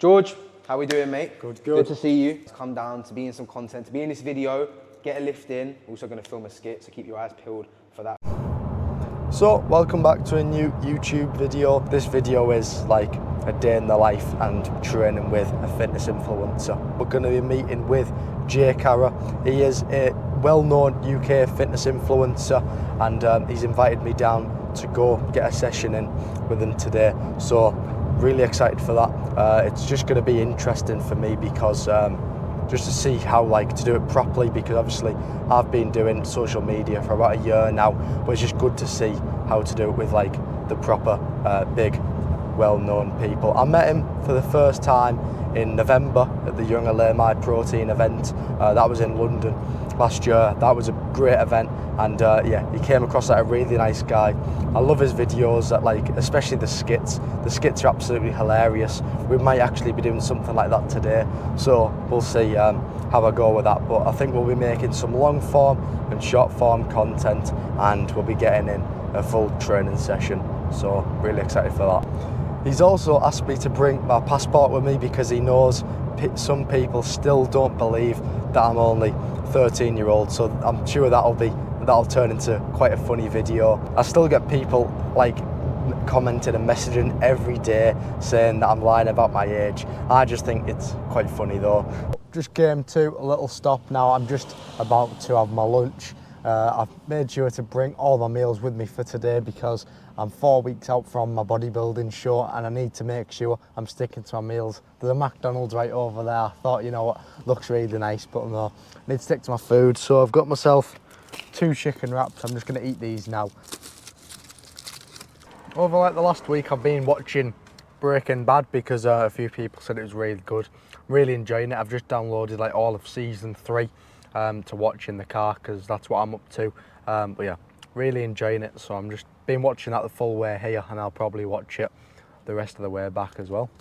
George, how we doing, mate? Good. Good to see you. Come down to be in some content, to be in this video, get a lift in. Also going to film a skit, so keep your eyes peeled for that. So, welcome back to a new YouTube video. This video is like a day in the life and training with a fitness influencer. We're going to be meeting with Jay Cara. He is a well-known UK fitness influencer, and he's invited me down to go get a session in with him today. So, really excited for that. It's just going to be interesting for me because just to see how to do it properly, because obviously I've been doing social media for about a year now, but it's just good to see how to do it with the proper big well-known people. I met him for the first time in November at the Young LA My Protein event. That was in London last year. That was a great event, and yeah, he came across like a really nice guy. I love his videos, especially the skits. The skits are absolutely hilarious. We might actually be doing something like that today, so we'll see how I go with that. But I think we'll be making some long form and short form content, and we'll be getting in a full training session, so really excited for that. He's also asked me to bring my passport with me because he knows some people still don't believe that I'm only 13-year-old, so I'm sure that'll turn into quite a funny video. I still get people commenting and messaging every day saying that I'm lying about my age. I just think it's quite funny though. Just came to a little stop now. I'm just about to have my lunch. I've made sure to bring all my meals with me for today because I'm 4 weeks out from my bodybuilding show and I need to make sure I'm sticking to my meals. There's a McDonald's right over there. I thought, you know what, looks really nice, but no, I need to stick to my food. So I've got myself 2 chicken wraps. I'm just going to eat these now. Over the last week, I've been watching Breaking Bad because a few people said it was really good. Really enjoying it. I've just downloaded all of season 3 to watch in the car because that's what I'm up to. But yeah, really enjoying it. So I'm just been watching that the full way here, and I'll probably watch it the rest of the way back as well.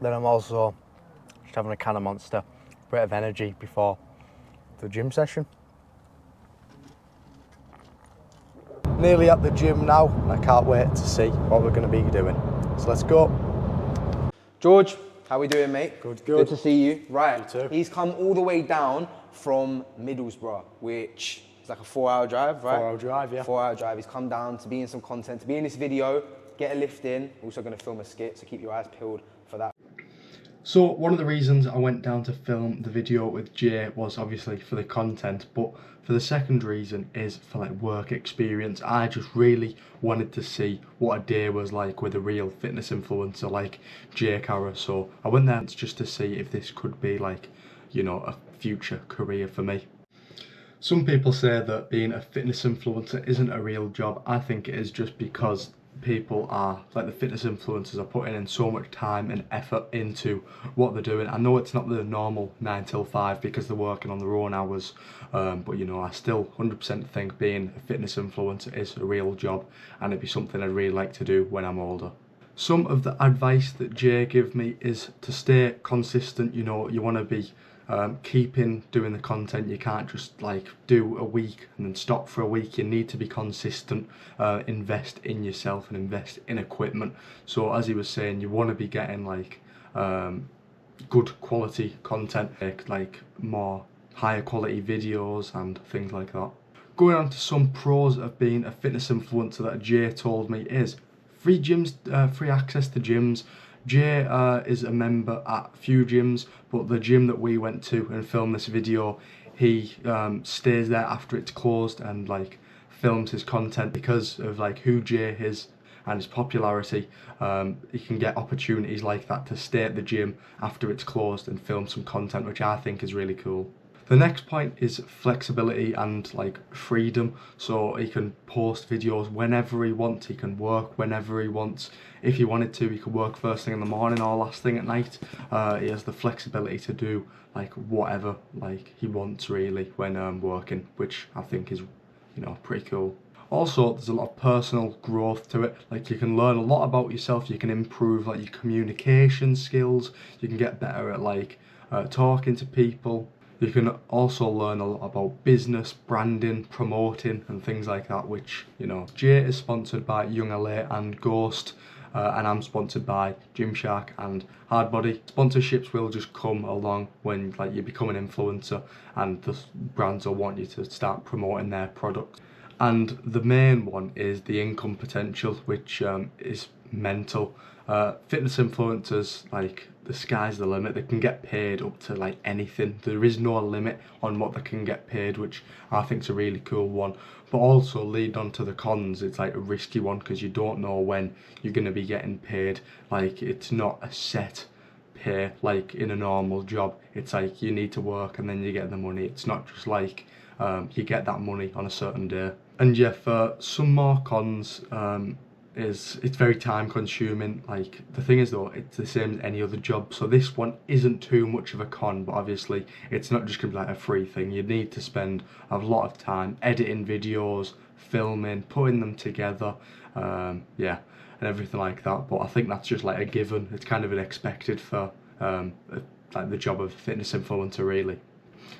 Then I'm also just having a can of Monster, bit of energy before the gym session. Nearly at the gym now, and I can't wait to see what we're going to be doing. So let's go. George, how we doing, mate? Good. Good to see you. Right, You too. He's come all the way down from Middlesbrough, which is like a 4-hour drive, right? 4-hour drive, yeah. 4-hour drive. He's come down to be in some content, to be in this video, get a lift in. Also going to film a skit, so keep your eyes peeled for that. So one of the reasons I went down to film the video with Jay was obviously for the content, but for the second reason is for work experience. I just really wanted to see what a day was like with a real fitness influencer like Jay Cara. So I went there just to see if this could be a future career for me. Some people say that being a fitness influencer isn't a real job. I think it is just because people are, the fitness influencers are putting in so much time and effort into what they're doing. I know it's not the normal 9 till 5 because they're working on their own hours, but I still 100% think being a fitness influencer is a real job, and it'd be something I'd really like to do when I'm older. Some of the advice that Jay gave me is to stay consistent. You want to be keeping doing the content. You can't just do a week and then stop for a week. You need to be consistent, invest in yourself and invest in equipment. So as he was saying, you want to be getting good quality content, more higher quality videos and things like that. Going on to some pros of being a fitness influencer that Jay told me is free gyms, free access to gyms. Jay is a member at few gyms, but the gym that we went to and filmed this video, he stays there after it's closed and films his content. Because of who Jay is and his popularity, he can get opportunities like that to stay at the gym after it's closed and film some content, which I think is really cool. The next point is flexibility and freedom. So he can post videos whenever he wants, he can work whenever he wants. If he wanted to, he could work first thing in the morning or last thing at night. He has the flexibility to do whatever he wants really when working, which I think is pretty cool. Also, there's a lot of personal growth to it. You can learn a lot about yourself, you can improve your communication skills, you can get better at talking to people. You can also learn a lot about business, branding, promoting and things like that, which, you know, Jay is sponsored by Young LA and Ghost, and I'm sponsored by Gymshark and Hardbody. Sponsorships will just come along when like you become an influencer and the brands will want you to start promoting their products. And the main one is the income potential, which is mental. Fitness influencers, like, the sky's the limit. They can get paid up to like anything. There is no limit on what they can get paid, which I think is a really cool one. But also, lead on to the cons, it's like a risky one because you don't know when you're going to be getting paid. Like, it's not a set pay like in a normal job. It's like you need to work and then you get the money. It's not just like you get that money on a certain day. And yeah, for some more cons, it's very time consuming. Like, the thing is though, it's the same as any other job, so this one isn't too much of a con, but obviously it's not just gonna be like a free thing. You need to spend a lot of time editing videos, filming, putting them together, yeah, and everything like that. But I think that's just like a given. It's kind of an expected for like the job of a fitness influencer, really.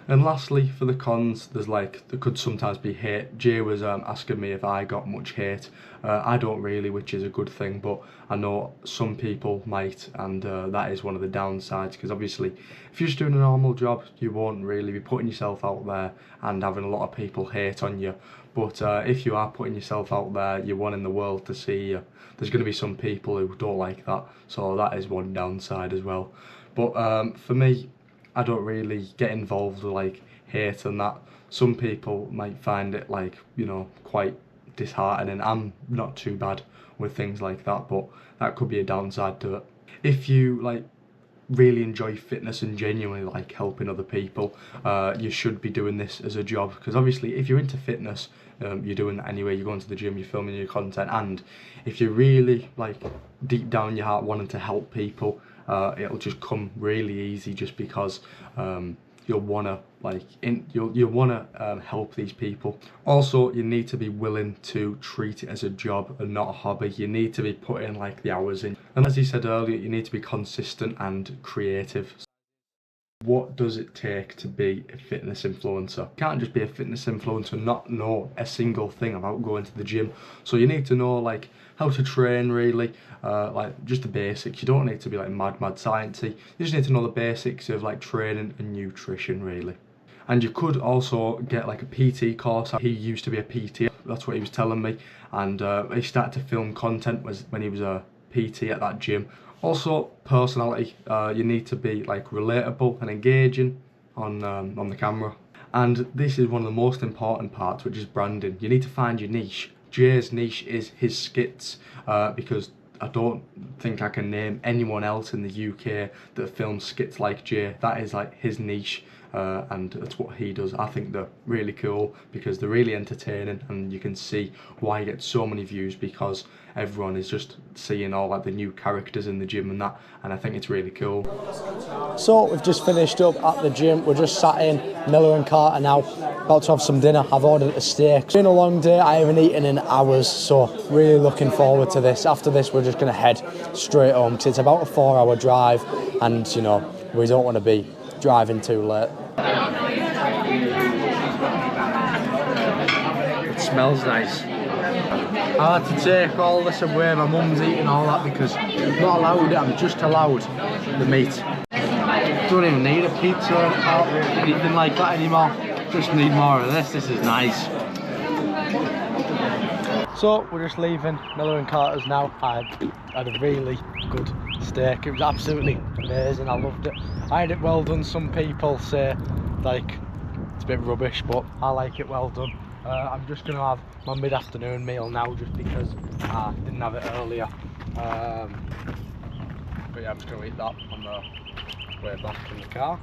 And lastly, for the cons, there could sometimes be hate. Jay was asking me if I got much hate. I don't really, which is a good thing, but I know some people might, and that is one of the downsides, because obviously if you're just doing a normal job, you won't really be putting yourself out there and having a lot of people hate on you. But if you are putting yourself out there, you're wanting the world to see you, there's going to be some people who don't like that, so that is one downside as well. But for me, I don't really get involved with like hate and that. Some people might find it like, you know, quite disheartening. I'm not too bad with things like that, but that could be a downside to it. If you like really enjoy fitness and genuinely like helping other people, you should be doing this as a job, because obviously if you're into fitness, you're doing that anyway. You're going to the gym, you're filming your content, and if you're really like deep down in your heart wanting to help people, it'll just come really easy, just because you'll wanna help these people. Also, you need to be willing to treat it as a job and not a hobby. You need to be putting like the hours in, and as he said earlier, you need to be consistent and creative. What does it take to be a fitness influencer? You can't just be a fitness influencer and not know a single thing about going to the gym. So you need to know like how to train, really, like just the basics. You don't need to be like mad sciencey. You just need to know the basics of like training and nutrition, really. And you could also get like a PT course. He used to be a PT, that's what he was telling me, and he started to film content when he was a PT at that gym. Also, personality. You need to be like relatable and engaging on the camera. And this is one of the most important parts, which is branding. You need to find your niche. Jay's niche is his skits, because I don't think I can name anyone else in the UK that films skits like Jay. That is like his niche. And that's what he does. I think they're really cool because they're really entertaining, and you can see why he gets so many views, because everyone is just seeing all like the new characters in the gym and that, and I think it's really cool. So we've just finished up at the gym. We're just sat in Miller and Carter now, about to have some dinner. I've ordered a steak. It's been a long day. I haven't eaten in hours, so really looking forward to this. After this, we're just going to head straight home, because it's about a 4-hour drive, and you know, we don't want to be driving too late. It smells nice. I had to take all this away. My mum's eating all that because I'm not allowed it. I'm just allowed the meat. Don't even need a pizza or anything like that anymore. Just need more of this. This is nice. So we're just leaving Miller and Carter's now. I had a really good steak. It was absolutely amazing. I loved it. I had it well done. Some people say like it's a bit rubbish, but I like it well done. I'm just going to have my mid-afternoon meal now, just because I didn't have it earlier. But yeah, I'm just going to eat that on the way back in the car.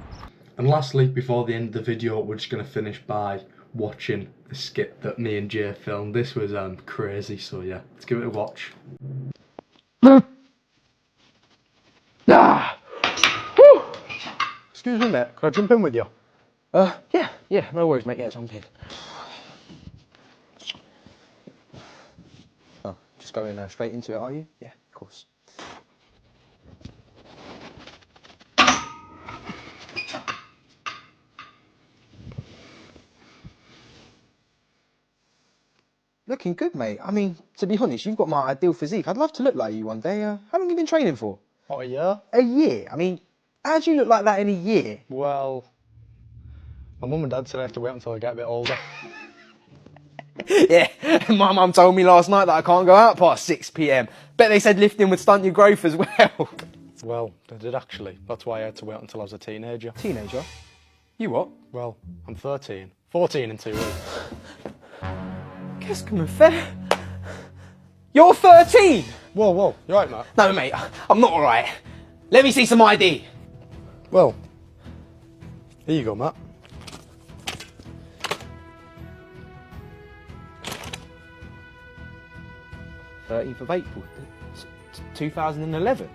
And lastly, before the end of the video, we're just going to finish by watching the skit that me and Jay filmed. This was crazy, so yeah, let's give it a watch. Excuse me, mate, can I jump in with you? Yeah, no worries, mate. Yeah, jump in. Oh, just going straight into it, are you? Yeah, of course. Looking good, mate. I mean, to be honest, you've got my ideal physique. I'd love to look like you one day. How long have you been training for? What, a year? A year. I mean, how do you look like that in a year? Well, my mum and dad said I have to wait until I get a bit older. Yeah, my mum told me last night that I can't go out past 6 p.m. Bet they said lifting would stunt your growth as well. Well, they did actually. That's why I had to wait until I was a teenager. Teenager? You what? Well, I'm 13. 14 in 2 weeks. Qu'est-ce que me fait? You're 13? Whoa, whoa, you right, Matt? No, mate, I'm not alright. Let me see some ID. Well, here you go, Matt. 13th of April, 2011.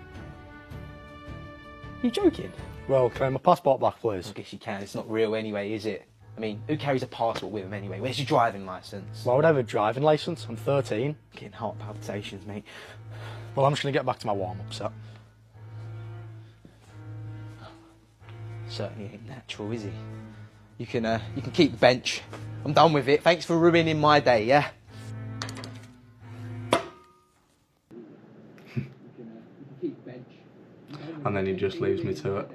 You joking? Well, can I have my passport back, I please? guess you can. It's not real anyway, is it? I mean, who carries a passport with them anyway? Where's your driving licence? Well, I would have a driving licence. I'm 13. Getting heart palpitations, mate. Well, I'm just going to get back to my warm-up set. Certainly ain't natural, is he? You can keep the bench. I'm done with it. Thanks for ruining my day, yeah? And then he just leaves me to it.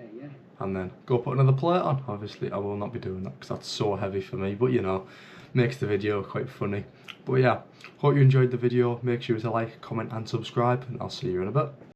And then go put another plate on. Obviously, I will not be doing that because that's so heavy for me. But you know, makes the video quite funny. But yeah, hope you enjoyed the video. Make sure to like, comment and subscribe. And I'll see you in a bit.